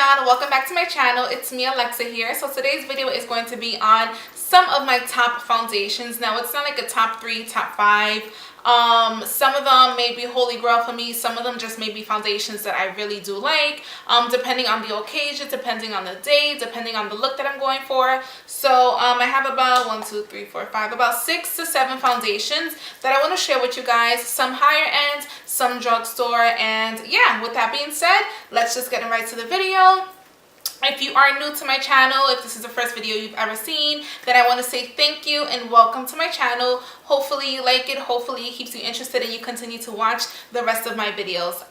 on? Welcome back to my channel. It's me, Alexa here. So today's video is going to be on some of my top foundations. Now it's not like a top 3, top 5. Some of them may be holy grail for me. Some of them just may be foundations that I really do like, depending on the occasion, depending on the day, depending on the look that I'm going for. So I have about 1, 2, 3, 4, 5, about 6 to 7 foundations that I want to share with you guys. Some higher end, some drugstore, and yeah, with that being said, let's just get right to the video. If you are new to my channel, if this is the first video you've ever seen, then I want to say thank you and welcome to my channel. Hopefully you like it, hopefully it keeps you interested and you continue to watch the rest of my videos.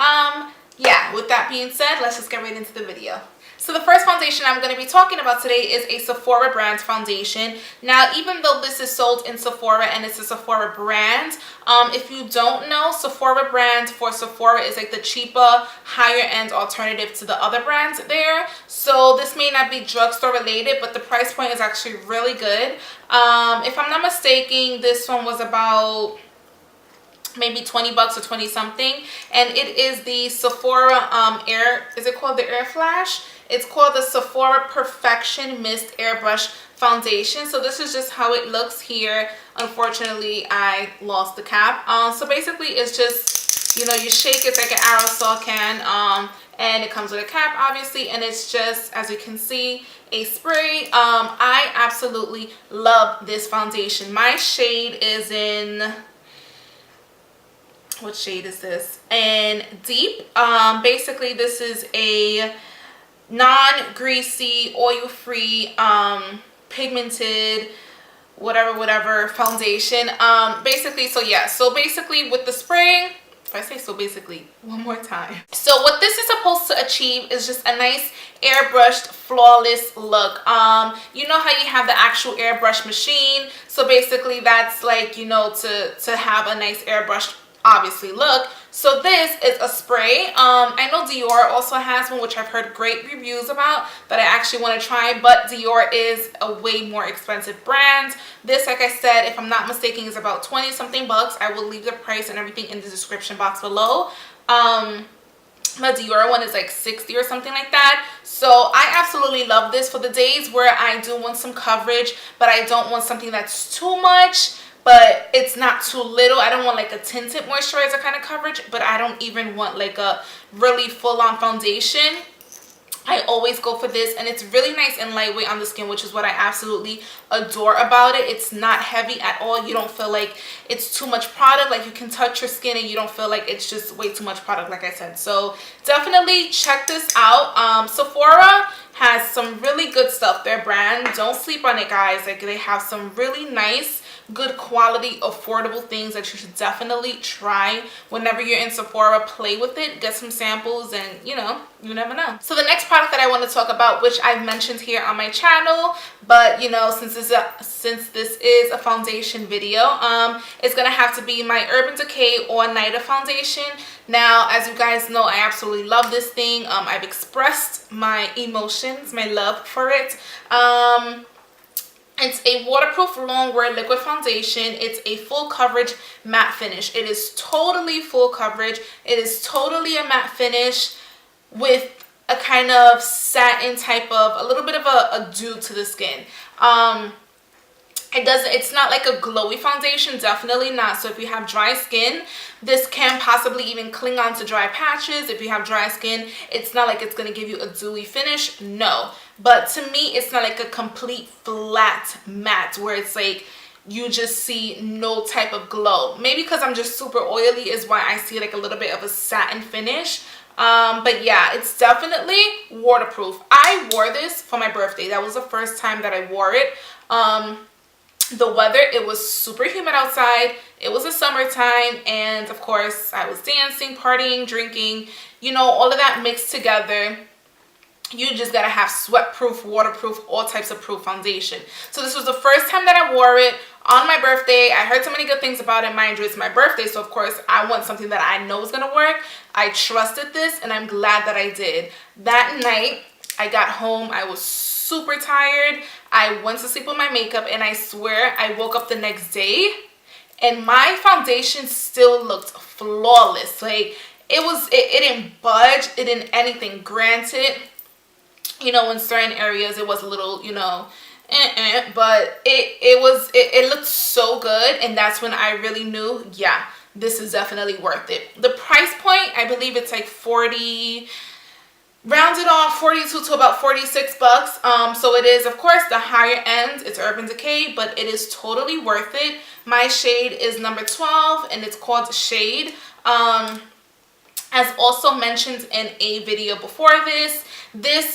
Yeah, with that being said, let's just get right into the video. So the first foundation I'm going to be talking about today is a Sephora brand foundation. Now, even though this is sold in Sephora and it's a Sephora brand, if you don't know, Sephora brand for Sephora is like the cheaper, higher end alternative to the other brands there. So this may not be drugstore related, but the price point is actually really good. If I'm not mistaken, this one was about maybe 20 bucks or 20 something, and it is the Sephora is it called the Air Flash? It's called the Sephora Perfection Mist Airbrush Foundation. So this is just how it looks here. Unfortunately, I lost the cap. So basically it's just, you know, you shake, it's like an aerosol can, and it comes with a cap obviously, and it's just, as you can see, a spray. I absolutely love this foundation. My shade is in, what shade is this? And Deep. Basically this is a non-greasy, oil-free, pigmented, whatever foundation. Basically, so yeah, so basically with the spray, if I say so basically one more time. So what this is supposed to achieve is just a nice airbrushed, flawless look. You know how you have the actual airbrush machine, so basically that's like, you know, to have a nice airbrushed obviously look. So this is a spray. I know Dior also has one, which I've heard great reviews about, that I actually want to try, but Dior is a way more expensive brand. This, like I said, if I'm not mistaken, is about 20 something bucks. I will leave the price and everything in the description box below. The Dior one is like 60 or something like that. So I absolutely love this for the days where I do want some coverage, but I don't want something that's too much, but it's not too little. I don't want like a tinted moisturizer kind of coverage, but I don't even want like a really full-on foundation. I always go for this, and it's really nice and lightweight on the skin, which is what I absolutely adore about it. It's not heavy at all. You don't feel like it's too much product. Like, you can touch your skin and you don't feel like it's just way too much product, like I said. So definitely check this out. Sephora has some really good stuff. Their brand, don't sleep on it, guys. Like, they have some really nice, good quality, affordable things that you should definitely try whenever you're in Sephora. Play with it, get some samples, and you know, you never know. So the next product that I want to talk about, which I've mentioned here on my channel, but you know, since this is a foundation video, it's gonna have to be my Urban Decay All Nighter foundation. Now, as you guys know, I absolutely love this thing. I've expressed my emotions, my love for it. It's a waterproof long wear liquid foundation. It's a full coverage matte finish. It is totally full coverage. It is totally a matte finish with a kind of satin type of, a little bit of a dew to the skin. It's not like a glowy foundation, definitely not. So if you have dry skin, this can possibly even cling on to dry patches. If you have dry skin, it's not like it's going to give you a dewy finish, no. But to me, it's not like a complete flat matte where it's like you just see no type of glow. Maybe because I'm just super oily is why I see like a little bit of a satin finish. But yeah, it's definitely waterproof. I wore this for my birthday. That was the first time that I wore it. The weather, it was super humid outside. It was the summertime, and of course I was dancing, partying, drinking, you know, all of that mixed together. You just gotta have sweat proof, waterproof, all types of proof foundation. So this was the first time that I wore it on my birthday. I heard so many good things about it. Mind you, it's my birthday, so of course I want something that I know is gonna work. I trusted this, and I'm glad that I did. That night I got home, I was super tired. I went to sleep with my makeup, and I swear I woke up the next day and my foundation still looked flawless. Like, it didn't budge, it didn't anything. Granted, you know, in certain areas it was a little, you know, but it looked so good, and that's when I really knew, yeah, this is definitely worth it. The price point, I believe it's like 40, rounded off 42 to about 46 bucks. So it is, of course, the higher end. It's Urban Decay, but it is totally worth it. My shade is number 12, and it's called Shade. As also mentioned in a video before this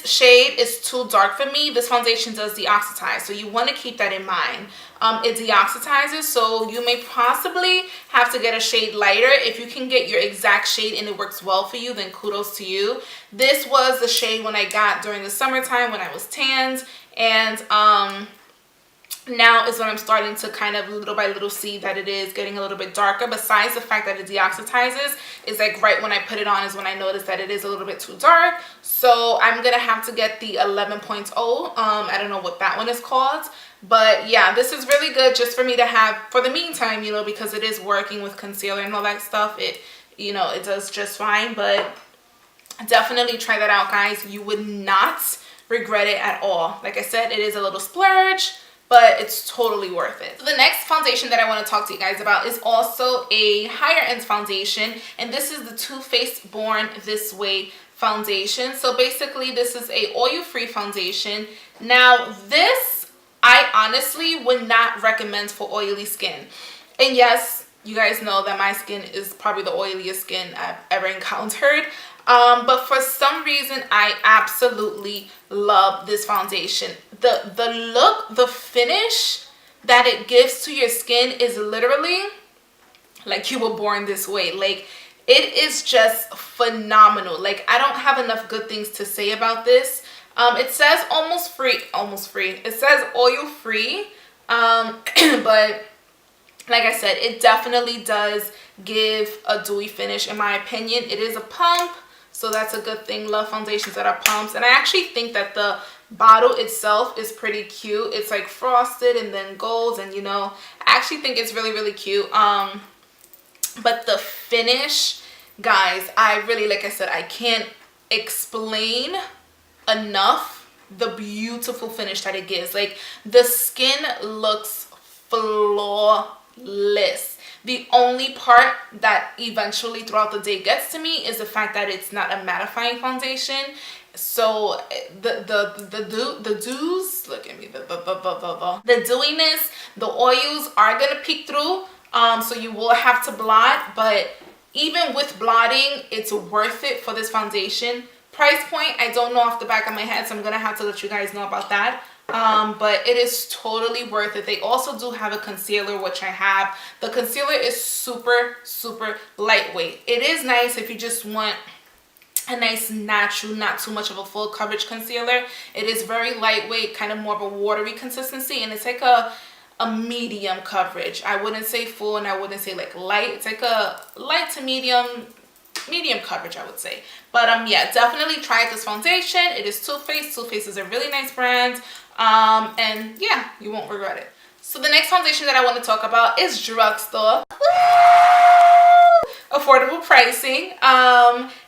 shade is too dark for me. This foundation does deoxydize, so you want to keep that in mind. It deoxidizes, so you may possibly have to get a shade lighter. If you can get your exact shade and it works well for you, then kudos to you. This was the shade when I got during the summertime when I was tanned, and now is when I'm starting to kind of little by little see that it is getting a little bit darker. Besides the fact that it deoxidizes, is like right when I put it on is when I notice that it is a little bit too dark. So I'm gonna have to get the 11.0. I don't know what that one is called, but yeah, this is really good just for me to have for the meantime, you know, because it is working with concealer and all that stuff. It, you know, it does just fine. But definitely try that out, guys. You would not regret it at all. Like I said, it is a little splurge, but it's totally worth it. So the next foundation that I want to talk to you guys about is also a higher end foundation, and this is the Too Faced Born This Way foundation. So basically this is a oil-free foundation. Now this I honestly would not recommend for oily skin. And yes, you guys know that my skin is probably the oiliest skin I've ever encountered. But for some reason, I absolutely love this foundation. The look, the finish that it gives to your skin is literally like you were born this way. Like, it is just phenomenal. Like, I don't have enough good things to say about this. It says almost free. It says oil free. But like I said, it definitely does give a dewy finish in my opinion. It is a pump, so that's a good thing. Love foundations that are pumps. And I actually think that the bottle itself is pretty cute. It's like frosted and then gold, and you know, I actually think it's really, really cute. But the finish, guys, I really, like I said, I can't explain enough the beautiful finish that it gives. Like, the skin looks flawless. The only part that eventually throughout the day gets to me is the fact that it's not a mattifying foundation. So the dews, look at me, the dewiness, the oils are gonna peek through. So you will have to blot, but even with blotting, it's worth it for this foundation. Price point, I don't know off the back of my head, so I'm gonna have to let you guys know about that. But it is totally worth it. They also do have a concealer, which I have. The concealer is super, super lightweight. It is nice if you just want a nice natural, not too much of a full coverage concealer. It is very lightweight, kind of more of a watery consistency, and it's like a medium coverage. I wouldn't say full, and I wouldn't say like light. It's like a light to medium coverage, I would say. But yeah, definitely try this foundation. It is Too Faced. Too Faced is a really nice brand. And yeah, you won't regret it. So the next foundation that I want to talk about is drugstore. Affordable pricing.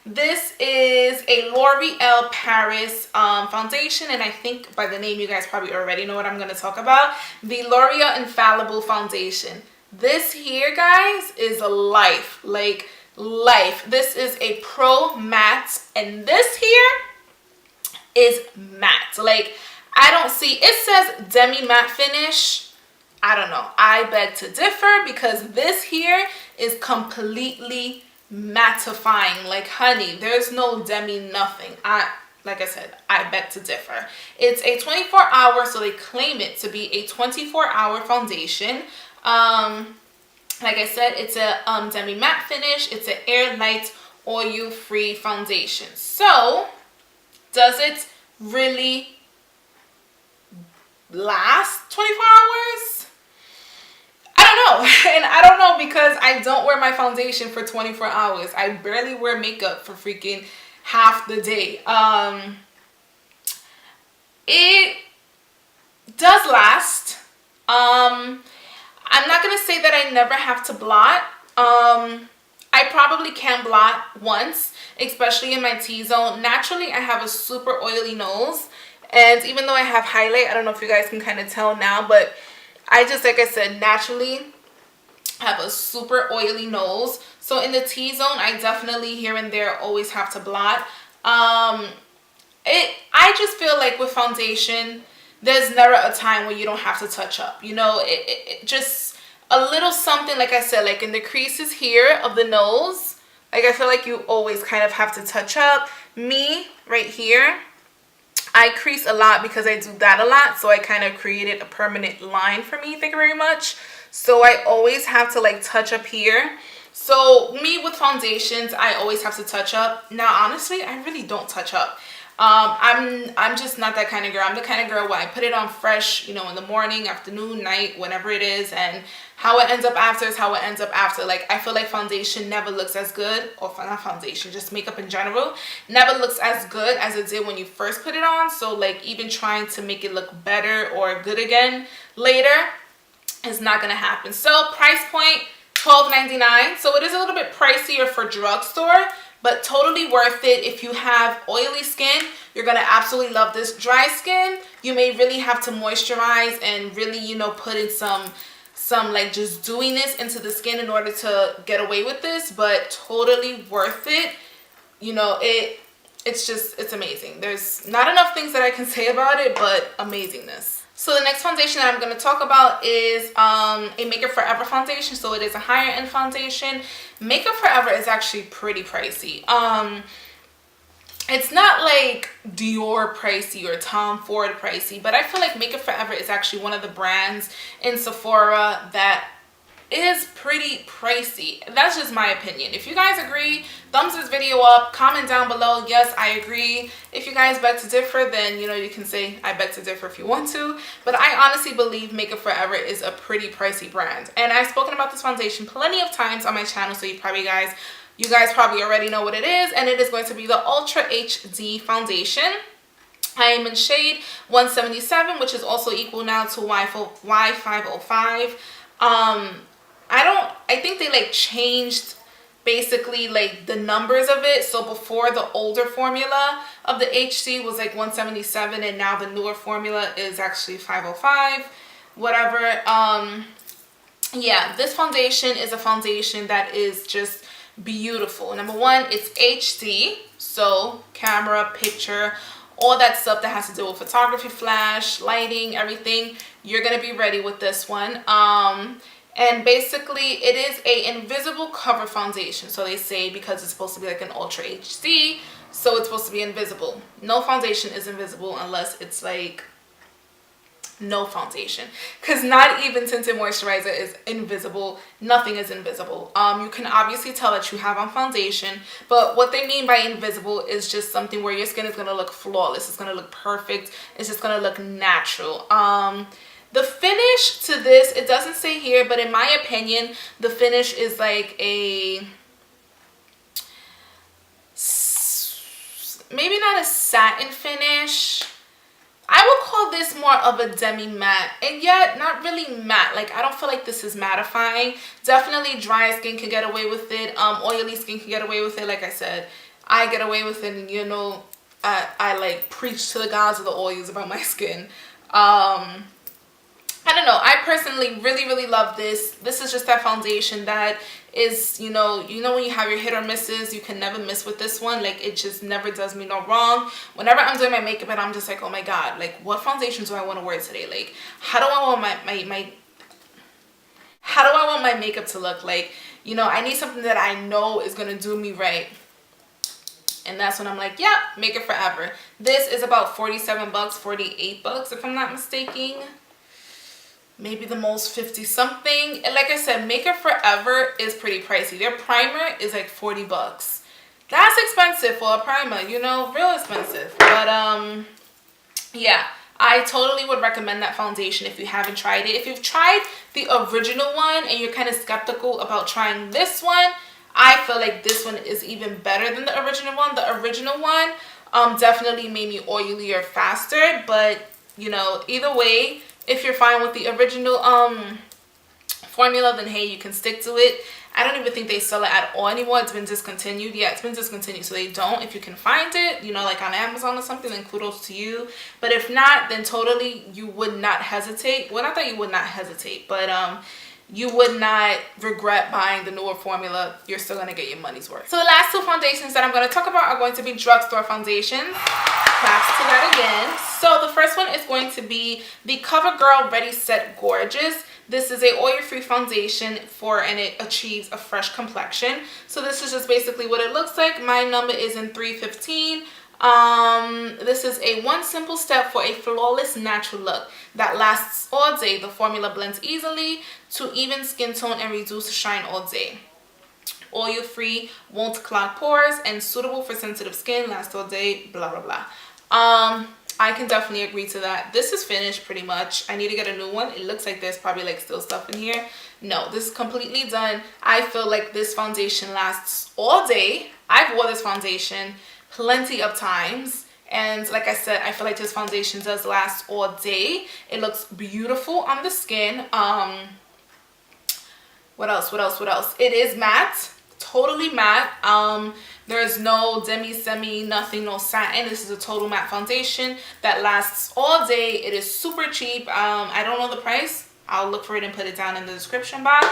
This is a L'Oreal Paris foundation, and I think by the name you guys probably already know what I'm going to talk about. The L'Oreal Infallible Foundation. This here, guys, is a life. Like, life. This is a pro matte, and this here is matte. Like, I don't see, it says demi matte finish. I don't know. I beg to differ, because this here is completely mattifying. Like, honey, there's no demi nothing. Like I said, I beg to differ. It's a 24-hour, so they claim it to be a 24-hour foundation. Like I said, it's a demi matte finish. It's an air light, oil-free foundation. So, does it really last 24 hours? I don't know. And I don't know because I don't wear my foundation for 24 hours. I barely wear makeup for freaking half the day. It does last. I'm not gonna say that I never have to blot. I I probably can blot once, especially in my T-zone. Naturally, I have a super oily nose, and even though I have highlight, I don't know if you guys can kind of tell now, but I just, like I said, naturally have a super oily nose. So in the T-zone, I definitely here and there always have to blot. I just feel like with foundation, there's never a time where you don't have to touch up. You know, it just a little something, like I said, like in the creases here of the nose, like I feel like you always kind of have to touch up. Me, right here, I crease a lot because I do that a lot. So I kind of created a permanent line for me. Thank you very much. So I always have to like touch up here. So me with foundations, I always have to touch up. Now, honestly, I really don't touch up. I'm just not that kind of girl. I'm the kind of girl where I put it on fresh, you know, in the morning, afternoon, night, whenever it is, and how it ends up after is how it ends up after. Like, I feel like foundation never looks as good, or not foundation, just makeup in general, never looks as good as it did when you first put it on. So like even trying to make it look better or good again later is not gonna happen. So price point, $12.99. So it is a little bit pricier for drugstore, but totally worth it. If you have oily skin, you're gonna absolutely love this. Dry skin, you may really have to moisturize and really, you know, put in some like just dewiness into the skin in order to get away with this, but totally worth it. You know, it's amazing. There's not enough things that I can say about it, but amazingness. So the next foundation that I'm going to talk about is a Makeup Forever foundation. So it is a higher end foundation. Makeup Forever is actually pretty pricey. It's not like Dior pricey or Tom Ford pricey, but I feel like Makeup Forever is actually one of the brands in Sephora that is pretty pricey. That's just my opinion. If you guys agree, thumbs this video up, comment down below, yes, I agree. If you guys beg to differ, then, you know, you can say I beg to differ if you want to. But I honestly believe Makeup Forever is a pretty pricey brand. And I've spoken about this foundation plenty of times on my channel, so you guys probably already know what it is. And it is going to be the Ultra HD foundation. I am in shade 177, which is also equal now to Y505. I think they like changed basically like the numbers of it. So before, the older formula of the HD was like 177, and now the newer formula is actually 505, whatever. Yeah, this foundation is a foundation that is just beautiful. Number one, it's HD, so camera, picture, all that stuff that has to do with photography, flash, lighting, everything. You're gonna be ready with this one. And basically it is a invisible cover foundation. So they say because it's supposed to be like an Ultra HD, so it's supposed to be invisible. No foundation is invisible unless it's like no foundation, because not even tinted moisturizer is invisible. Nothing is invisible. You can obviously tell that you have on foundation, but what they mean by invisible is just something where your skin is going to look flawless. It's going to look perfect. It's just going to look natural. The finish to this, it doesn't say here, but in my opinion, the finish is like a, maybe not a satin finish. I would call this more of a demi matte, and yet not really matte. Like, I don't feel like this is mattifying. Definitely dry skin can get away with it. Oily skin can get away with it. Like I said, I get away with it, and you know, I like preach to the gods of the oils about my skin. I don't know. I personally really love this. This is just that foundation that is, you know when you have your hit or misses, you can never miss with this one. Like, it just never does me no wrong. Whenever I'm doing my makeup and I'm just like, oh my god, like, what foundation do I want to wear today? Like, how do I want my makeup to look like? You know, I need something that I know is gonna do me right. And that's when I'm like, yeah, Makeup Forever. This is about 47 bucks, 48 bucks if I'm not mistaken. Maybe the most 50 something. And like I said, Makeup Forever is pretty pricey. Their primer is like 40 bucks. That's expensive for a primer, you know, real expensive. But yeah, I totally would recommend that foundation if you haven't tried it. If you've tried the original one and you're kind of skeptical about trying this one, I feel like this one is even better than the original one. The original one definitely made me oilier faster, but you know, either way, if you're fine with the original formula, then hey, you can stick to it. I don't even think they sell it at all anymore. It's been discontinued. Yeah, it's been discontinued, so they don't. If you can find it, you know, like on Amazon or something, then kudos to you. But if not, then totally you would not hesitate. Well, not that you would not hesitate, but you would not regret buying the newer formula. You're still going to get your money's worth. So the last two foundations that I'm going to talk about are going to be drugstore foundations. Claps to that again. So the first one is going to be the CoverGirl Ready Set Gorgeous. This is a oil-free foundation and it achieves a fresh complexion. So this is just basically what it looks like. My number is in 315. This is a one simple step for a flawless natural look that lasts all day. The formula blends easily to even skin tone and reduce shine all day. Oil free, won't clog pores, and suitable for sensitive skin, lasts all day, blah blah blah. I can definitely agree to that. This is finished pretty much. I need to get a new one. It looks like there's probably like still stuff in here. No, this is completely done. I feel like this foundation lasts all day. I've worn this foundation plenty of times, and like I said, I feel like this foundation does last all day. It looks beautiful on the skin. What else? It is matte, totally matte. There's no demi, semi, nothing, no satin. This is a total matte foundation that lasts all day. It is super cheap. I don't know the price. I'll look for it and put it down in the description box.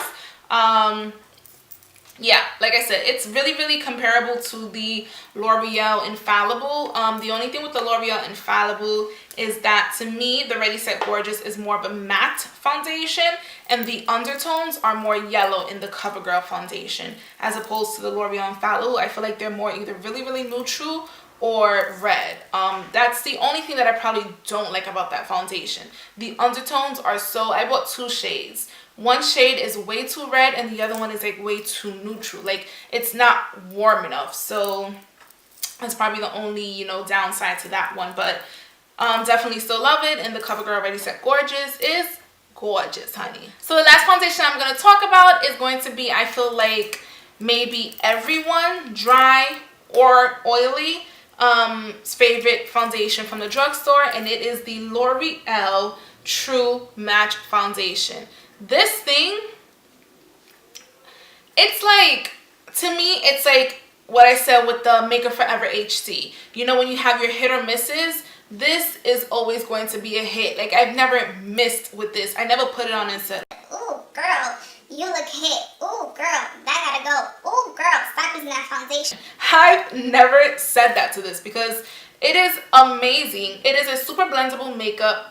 Yeah, like I said, it's really comparable to the L'Oreal Infallible. The only thing with the L'Oreal Infallible is that, to me, the Ready Set Gorgeous is more of a matte foundation, and the undertones are more yellow in the CoverGirl foundation, as opposed to the L'Oreal Infallible. I feel like they're more either really neutral or red. That's the only thing that I probably don't like about that foundation. The undertones are so, I bought two shades. One shade is way too red and the other one is like way too neutral. Like, it's not warm enough. So that's probably the only, you know, downside to that one. But definitely still love it. And the CoverGirl Ready Set Gorgeous is gorgeous, honey. So the last foundation I'm going to talk about is going to be, I feel like, maybe everyone, dry or oily, favorite foundation from the drugstore. And it is the L'Oreal True Match Foundation. This thing, it's like, to me, it's like what I said with the Makeup Forever HD. You know, when you have your hit or misses, this is always going to be a hit. Like, I've never missed with this. I never put it on and said, "Ooh, girl, you look hit. Ooh, girl, that gotta go. Ooh, girl, stop using that foundation." I've never said that to this because it is amazing. It is a super blendable makeup,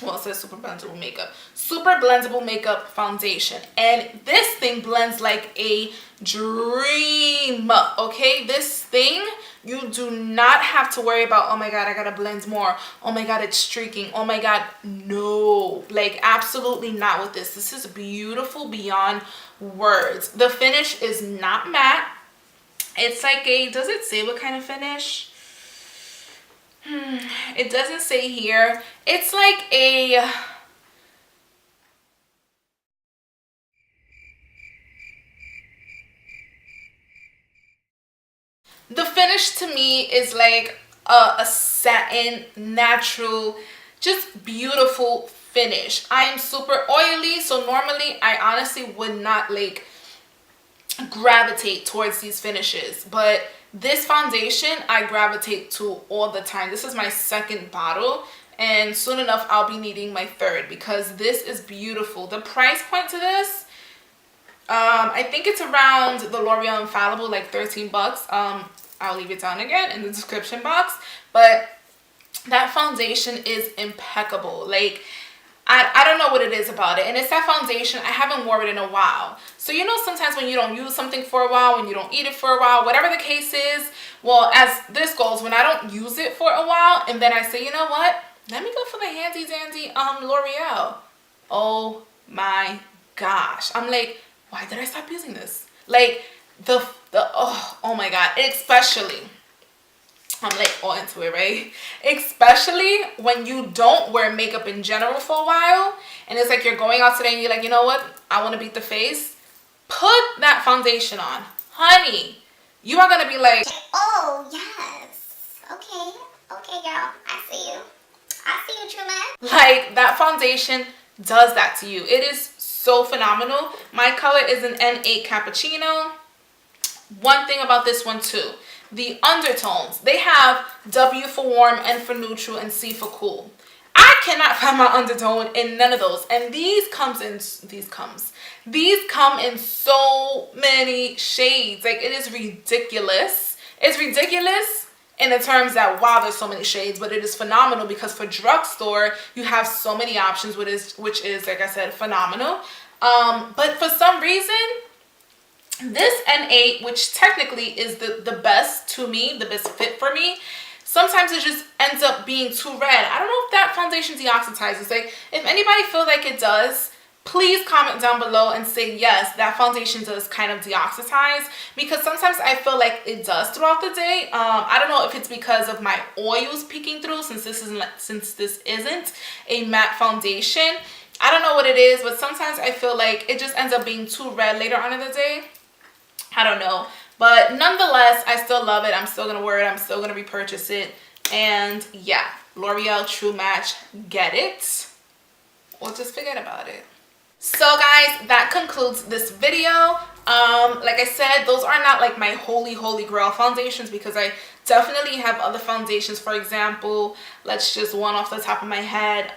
well, it says super blendable makeup foundation, and this thing blends like a dream. Okay, this thing, you do not have to worry about, oh my god, I gotta blend more, oh my god, it's streaking, oh my god. No, like, absolutely not with this. This is beautiful beyond words. The finish is not matte. It's like a, does it say what kind of finish? It doesn't say here. It's like a, the finish to me is like a satin, natural, just beautiful finish. I am super oily, so normally I honestly would not like gravitate towards these finishes, but this foundation I gravitate to all the time. This is my second bottle, and soon enough I'll be needing my third because this is beautiful. The price point to this, I think it's around the L'Oreal Infallible, like 13 bucks. I'll leave it down again in the description box, but that foundation is impeccable. Like, I don't know what it is about it, and it's that foundation. I haven't worn it in a while, so you know, sometimes when you don't use something for a while, when you don't eat it for a while, whatever the case is, well, as this goes, when I don't use it for a while and then I say, you know what, let me go for the handy dandy L'Oreal, oh my gosh, I'm like, why did I stop using this? Like, oh my god, especially, I'm like all into it, right? Especially when you don't wear makeup in general for a while, and it's like you're going out today and you're like, you know what, I want to beat the face. Put that foundation on, honey. You are gonna be like, oh yes, okay, girl, I see you, true man. Like, that foundation does that to you. It is so phenomenal. My color is an N8 Cappuccino. One thing about this one too, the undertones. They have W for warm, N for neutral, and C for cool. I cannot find my undertone in none of those. And these come in so many shades. Like, it is ridiculous. It's ridiculous in the terms that, wow, there's so many shades, but it is phenomenal because for drugstore, you have so many options, which is, like I said, phenomenal. But for some reason, this N8, which technically is the best to me, the best fit for me, sometimes it just ends up being too red. I don't know if that foundation deoxidizes. Like, if anybody feels like it does, please comment down below and say yes, that foundation does kind of deoxidize, because sometimes I feel like it does throughout the day. I don't know if it's because of my oils peeking through, since this isn't a matte foundation. I don't know what it is, but sometimes I feel like it just ends up being too red later on in the day. I don't know. But nonetheless, I still love it. I'm still going to wear it. I'm still going to repurchase it. And yeah, L'Oreal True Match, get it. Or just forget about it. So guys, that concludes this video. Like I said, those are not like my holy grail foundations, because I definitely have other foundations. For example, let's just one off the top of my head.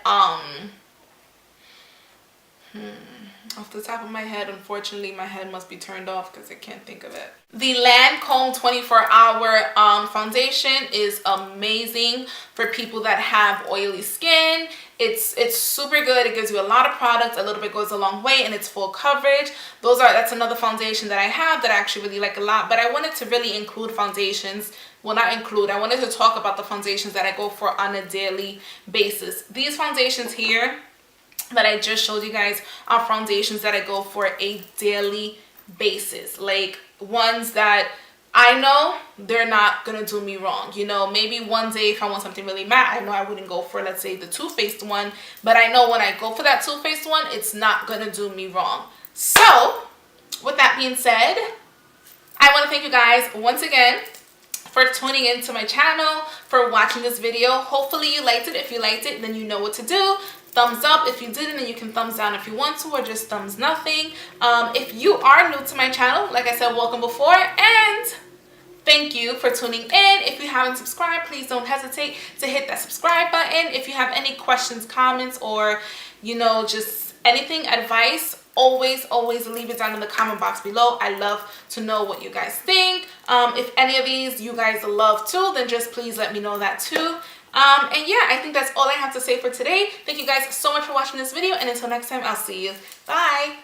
Off the top of my head, unfortunately, my head must be turned off because I can't think of it. The Lancome 24-hour foundation is amazing for people that have oily skin. It's super good. It gives you a lot of products. A little bit goes a long way, and it's full coverage. That's another foundation that I have that I actually really like a lot. But I wanted to really include foundations. Well, not include. I wanted to talk about the foundations that I go for on a daily basis. These foundations here that I just showed you guys are foundations that I go for a daily basis. Like, ones that I know they're not gonna do me wrong. You know, maybe one day if I want something really matte, I know I wouldn't go for, let's say, the Too Faced one, but I know when I go for that Too Faced one, it's not gonna do me wrong. So with that being said, I want to thank you guys once again for tuning into my channel, for watching this video. Hopefully you liked it. If you liked it, then you know what to do. Thumbs up. If you didn't, then you can thumbs down if you want to, or just thumbs nothing. If you are new to my channel, like I said, welcome before, and thank you for tuning in. If you haven't subscribed, please don't hesitate to hit that subscribe button. If you have any questions, comments, or, you know, just anything, advice, always leave it down in the comment box below. I love to know what you guys think. If any of these you guys love too, then just please let me know that too. And yeah, I think that's all I have to say for today. Thank you guys so much for watching this video, and until next time, I'll see you. Bye.